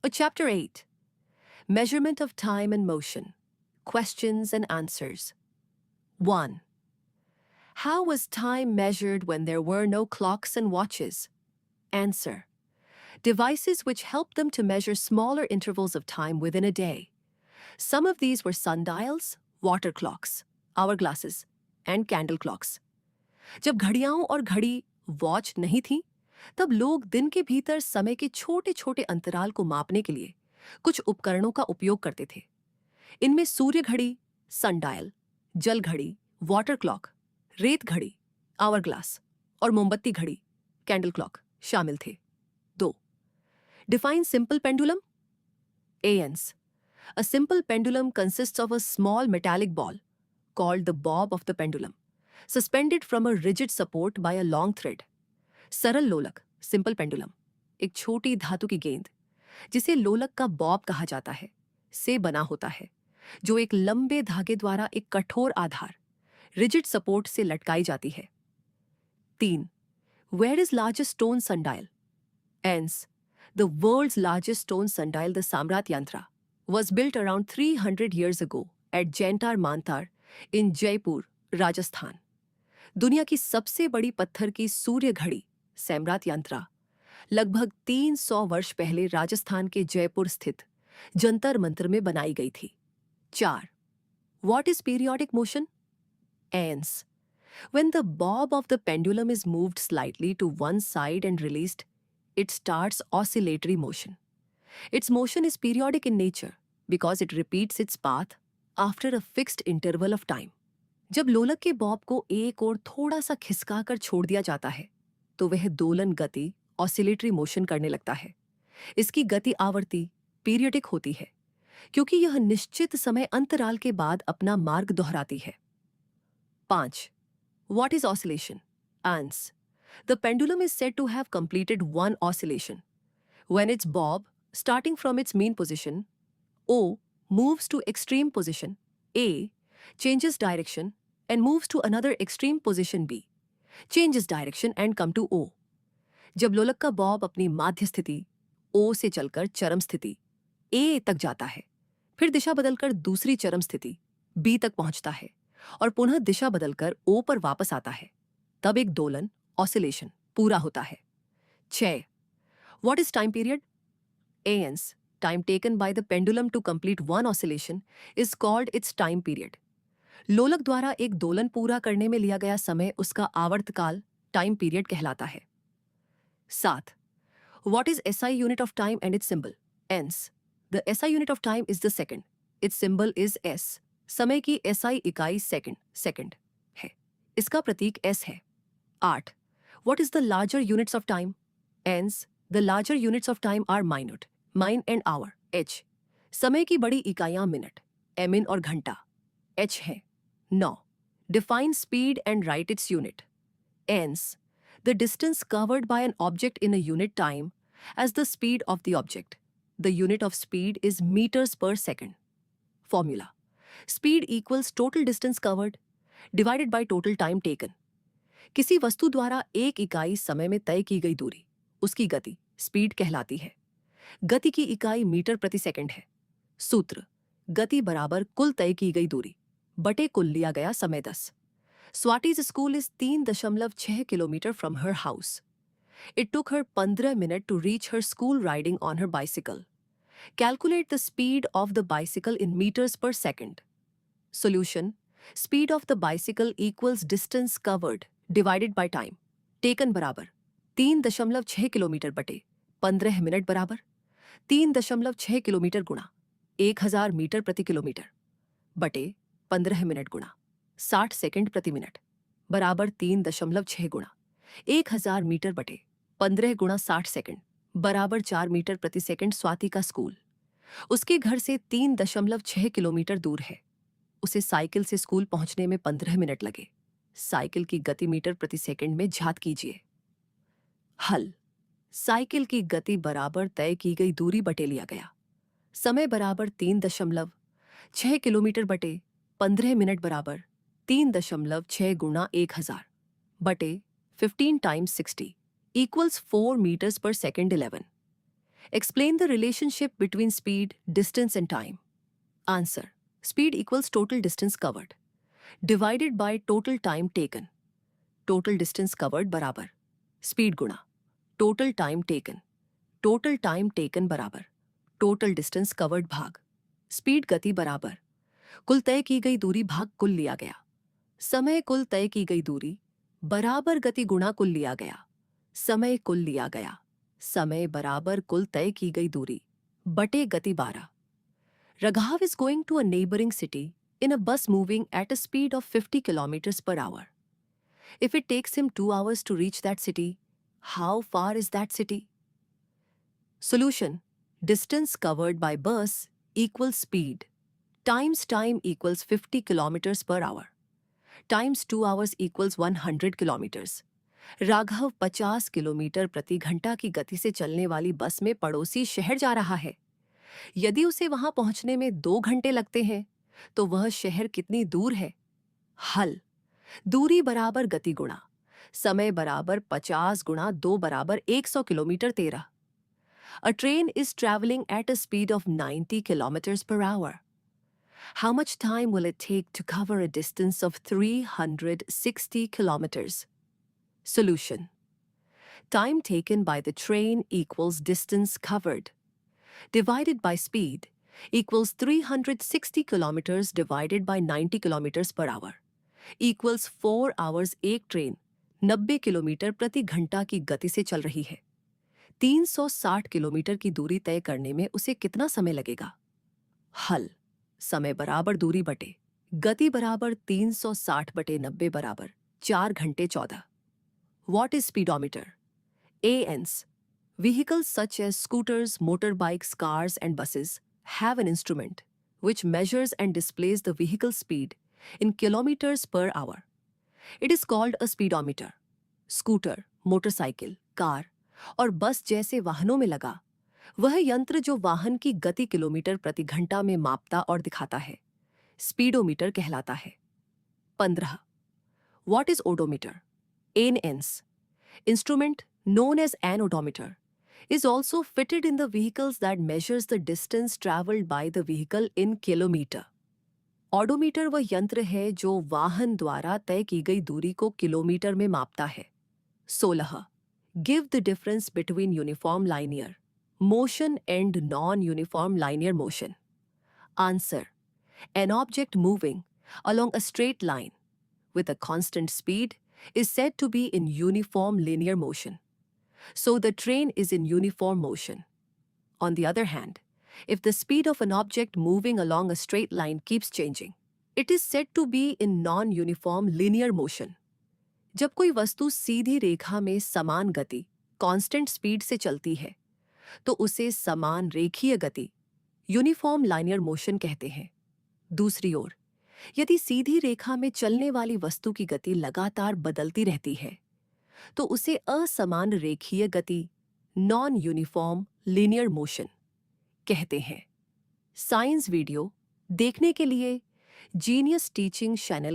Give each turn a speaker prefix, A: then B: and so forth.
A: Chapter 8. Measurement of Time and Motion. Questions and Answers. 1. How was time measured when there were no clocks and watches? Answer. Devices which helped them to measure smaller intervals of time within a day. Some of these were sundials, water clocks, hourglasses, and candle clocks. जब घड़ियाओं और घड़ी watch नहीं थी, तब लोग दिन के भीतर समय के छोटे छोटे अंतराल को मापने के लिए कुछ उपकरणों का उपयोग करते थे। इनमें सूर्य घड़ी, सनडायल, जल घड़ी, वाटर क्लॉक, रेत घड़ी, आवर-ग्लास और मोमबत्ती घड़ी, कैंडल क्लॉक शामिल थे। 2. Define simple pendulum. ANS. A simple pendulum consists of a small metallic ball called the bob of the pendulum, suspended from a rigid support by a long thread. सरल लोलक, simple pendulum, एक छोटी धातु की गेंद, जिसे लोलक का बॉब कहा जाता है, से बना होता है, जो एक लंबे धागे द्वारा एक कठोर आधार, रिजिड सपोर्ट से लटकाई जाती है। 3. Where is largest stone sundial? ANS. The world's largest stone sundial, the Samrat Yantra, was built around 300 years ago at Jantar Mantar in Jaipur, Rajasthan. दुनिया की सबसे बड़ी पत्थर की सूर्य घड़ी सैमरात यंत्रा लगभग 300 वर्ष पहले राजस्थान के जयपुर स्थित जंतर मंतर में बनाई गई थी। 4. What is periodic motion? ANS. When the bob of the pendulum is moved slightly to one side and released, it starts oscillatory motion. Its motion is periodic in nature because it repeats its path after a fixed interval of time. जब लोलक के Bob को एक और थोड़ा सा खिसका कर छोड़ दिया जाता है, तो वह दोलन गति ऑसिलेटरी मोशन करने लगता है। इसकी गति आवर्ती पीरियडिक होती है, क्योंकि यह निश्चित समय अंतराल के बाद अपना मार्ग दोहराती है। 5. What is oscillation? ANS. The pendulum is said to have completed one oscillation when its bob, starting from its mean position, O, moves to extreme position, A, changes direction and moves to another extreme position, B, changes direction and come to O. जब लोलक का Bob अपनी माध्य स्थिति O से चलकर चरम स्थिति A तक जाता है, फिर दिशा बदलकर दूसरी चरम स्थिति B तक पहुंचता है और पुनः दिशा बदलकर O पर वापस आता है, तब एक दोलन ऑसिलेशन पूरा होता है। 6. What is time period? ANS. Time taken by the pendulum to complete one oscillation is called its time period. लोलक द्वारा एक दोलन पूरा करने में लिया गया समय उसका आवर्तकाल टाइम पीरियड कहलाता है। 7. What is SI unit of time and its symbol? ANS. The SI unit of time is the second. Its symbol is S. समय की SI इकाई सेकंड है। इसका प्रतीक S है। 8. What is the larger units of time? ANS. The larger units of time are minute, mine and hour, H. समय की बड़ी इकाइयां मिनट, min और घंटा, H है। 9. Define speed and write its unit. ANS. The distance covered by an object in a unit time as the speed of the object. The unit of speed is meters per second. Formula. Speed equals total distance covered divided by total time taken. किसी वस्तु द्वारा एक इकाई समय में तय की गई दूरी, उसकी गति, स्पीड कहलाती है। गति की इकाई मीटर प्रति सेकंड है। सूत्र: गति बराबर कुल तय की गई दूरी बटे कुल लिया गया समय 10. Swati's school is 3.6 kilometer from her house. It took her 15 minutes to reach her school riding on her bicycle. Calculate the speed of the bicycle in meters per second. Solution: speed of the bicycle equals distance covered divided by time taken बराबर 3.6 kilometre बटे 15 minute बराबर 3.6 kilometre गुणा 1000 metre प्रति kilometre बटे 15 minute गुणा 60 second प्रति minute बराबर 3.6 गुणा 1000 मीटर बटे 15 गुणा 60 सेकंड बराबर 4 मीटर प्रति सेकंड। स्वाति का स्कूल उसके घर से 3.6 किलोमीटर दूर है। उसे साइकिल से स्कूल पहुंचने में 15 मिनट लगे। साइकिल की गति मीटर प्रति सेकंड में ज्ञात कीजिए। हल: साइकिल की गति बराबर तय की गई दूरी बटे लिया गया समय बराबर 3.6 किलोमीटर बटे 15 मिनट बराबर 3.6 गुणा 1000 बटे 15 टाइम्स 60 इक्वल्स 4 मीटर्स पर second 11। Explain the relationship between speed, distance and time. Answer. Speed equals total distance covered divided by total time taken. Total distance covered बराबर speed गुणा total time taken. Total time taken बराबर total distance covered भाग speed गति बराबर कुल तय की गई दूरी भाग कुल लिया गया. समय कुल तय की गई दूरी बराबर गति गुणा कुल लिया गया. समय कुल लिया गया. समय बराबर कुल तय की गई दूरी बटे गति 12. Raghav is going to a neighboring city in a bus moving at a speed of 50 kilometers per hour. If it takes him 2 hours to reach that city, how far is that city? Solution. Distance covered by bus equals speed times time equals 50 kilometers per hour times 2 hours equals 100 kilometers. Raghav 50 kilometre प्रति घंटा की गति से चलने वाली बस में पड़ोसी शहर जा रहा है. यदि उसे वहां पहुंचने में 2 घंटे लगते हैं तो वह शहर कितनी दूर है? हल. दूरी बराबर गति गुणा समय बराबर 50 गुणा 2 बराबर 100 kilometre 13. A train is traveling at a speed of 90 kilometers per hour. How much time will it take to cover a distance of 360 kilometers? Solution. Time taken by the train equals distance covered divided by speed equals 360 kilometers divided by 90 kilometers per hour equals 4 hours. एक train 90 kilometre प्रति घंटा की गति से चल रही है. 360 kilometre की दूरी तय करने में उसे कितना समय लगेगा? हल. समय बराबर दूरी बटे गति बराबर 360 बटे 90 बराबर 4 घंटे 14. What is speedometer? ANS. Vehicles such as scooters, motorbikes, cars and buses have an instrument which measures and displays the vehicle speed in kilometers per hour. It is called a speedometer. Scooter, motorcycle, car और बस जैसे वाहनों में लगा वह यंत्र जो वाहन की गति किलोमीटर प्रति घंटा में मापता और दिखाता है स्पीडोमीटर कहलाता है. 15. What is odometer? ANS. Instrument known as an odometer is also fitted in the vehicles that measures the distance traveled by the vehicle in kilometer. Odometer वह यंत्र है जो वाहन द्वारा तय की गई दूरी को किलोमीटर में मापता है. 16. Give the difference between uniform linear motion and non-uniform linear motion. Answer. An object moving along a straight line with a constant speed is said to be in uniform linear motion. So the train is in uniform motion. On the other hand, if the speed of an object moving along a straight line keeps changing, it is said to be in non-uniform linear motion. जब कोई वस्तु सीधी रेखा में समान गति constant speed से चलती है तो उसे समान रेखीय गति यूनिफॉर्म लाइनियर मोशन कहते हैं. दूसरी ओर यदि सीधी रेखा में चलने वाली वस्तु की गति लगातार बदलती रहती है तो उसे असमान रेखीय गति नॉन यूनिफॉर्म लीनियर मोशन कहते हैं. साइंस वीडियो देखने के लिए जीनियस टीचिंग चैनल